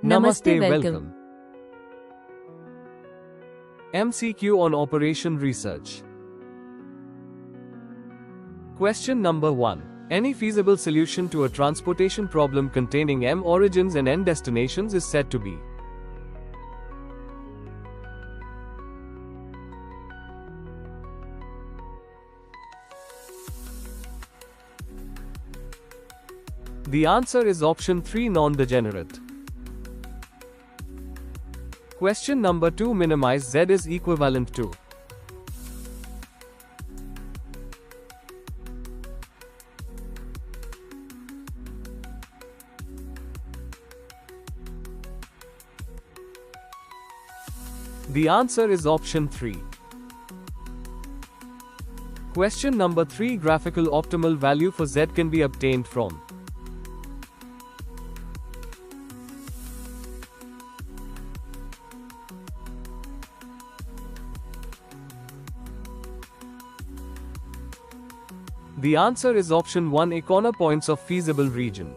Namaste, welcome. MCQ on Operation Research. Question number 1. Any feasible solution to a transportation problem containing M origins and N destinations is said to be? The answer is option 3, non-degenerate. Question number 2. Minimize Z is equivalent to? The answer is option 3. Question number 3. Graphical optimal value for Z can be obtained from? The answer is option 1, a corner points of feasible region.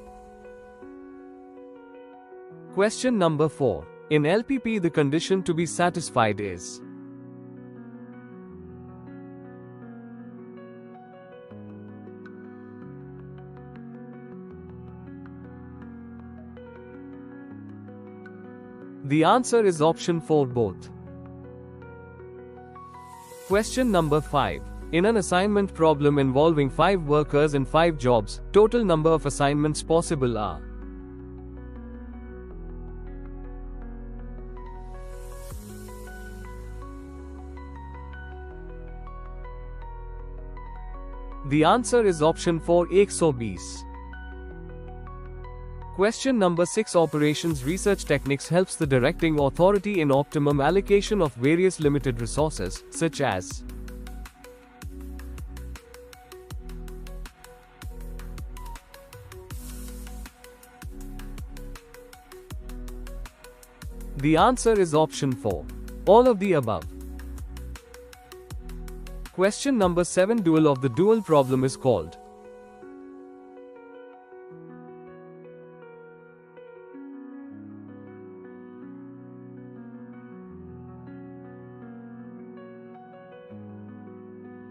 Question number 4. In LPP the condition to be satisfied is? The answer is option 4, both. Question number 5. In an assignment problem involving 5 workers and 5 jobs, total number of assignments possible are? The answer is option 4, 120. Question number 6. Operations research techniques helps the directing authority in optimum allocation of various limited resources, such as? The answer is option 4, all of the above. Question number 7. Dual of the dual problem is called?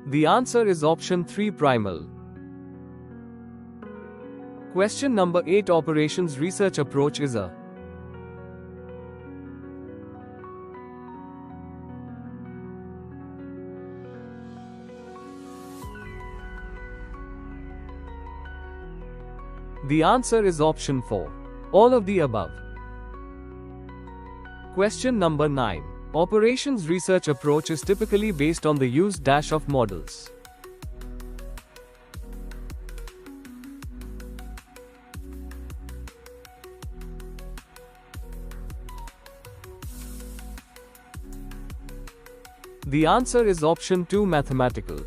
The answer is option 3, primal. Question number 8. Operations research approach is a? The answer is option 4, all of the above. Question number 9. Operations research approach is typically based on the use dash of models. The answer is option 2, mathematical.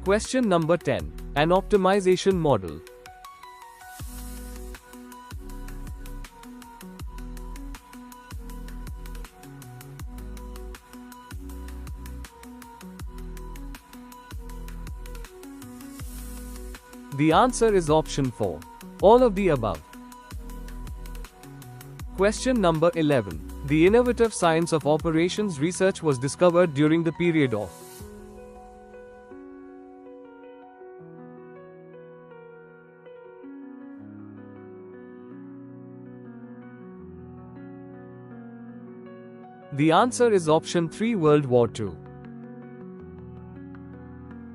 Question number 10. An optimization model. The answer is option 4, all of the above. Question number 11. The innovative science of operations research was discovered during the period of? The answer is option 3, World War II.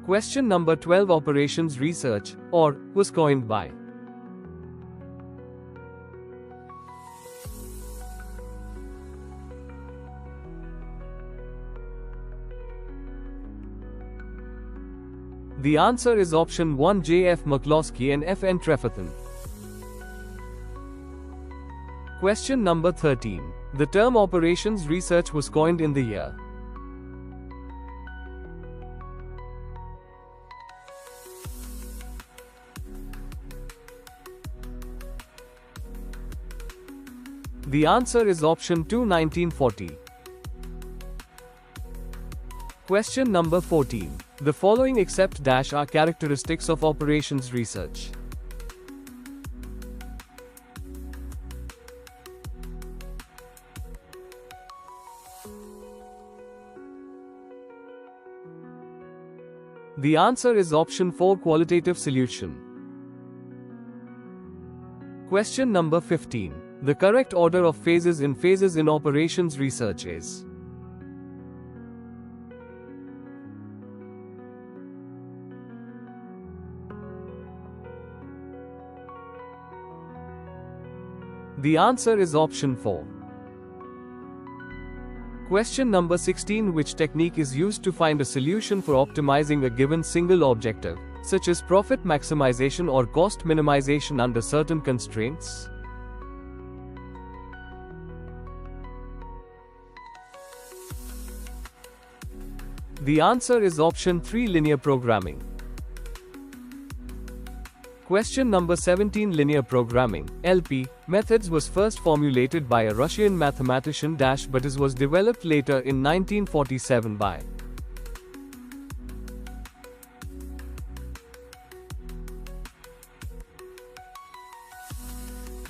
Question number 12. Operations research, or, was coined by? The answer is option 1, J. F. McCloskey and F. N. Trefethen. Question number 13. The term operations research was coined in the year? The answer is option 2, 1940. Question number 14. The following except dash are characteristics of operations research. The answer is option 4, qualitative solution. Question number 15. The correct order of phases in operations research is: the answer is option 4. Question number 16. Which technique is used to find a solution for optimizing a given single objective, such as profit maximization or cost minimization under certain constraints? The answer is option 3, linear programming. Question number 17. Linear programming (LP) methods was first formulated by a Russian mathematician but it was developed later in 1947 by.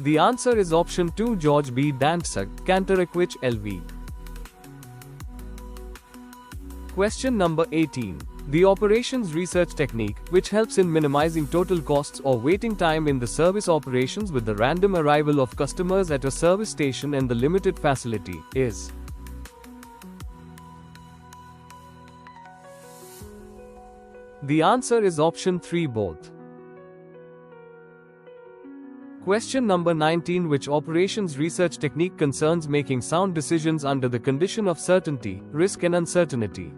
The answer is option 2, George B. Dantzig, Kantorowicz LV. Question number 18. The operations research technique, which helps in minimizing total costs or waiting time in the service operations with the random arrival of customers at a service station and the limited facility, is: the answer is option 3, both. Question number 19. Which operations research technique concerns making sound decisions under the condition of certainty, risk and uncertainty?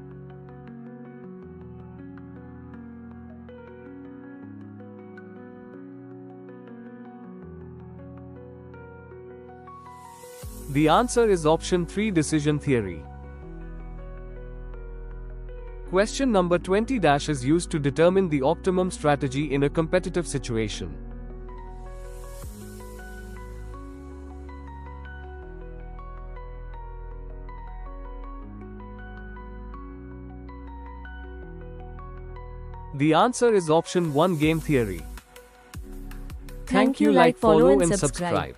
The answer is option 3, decision theory. Question number 20 is used to determine the optimum strategy in a competitive situation. The answer is option 1, game theory. Thank you. Like, follow and subscribe.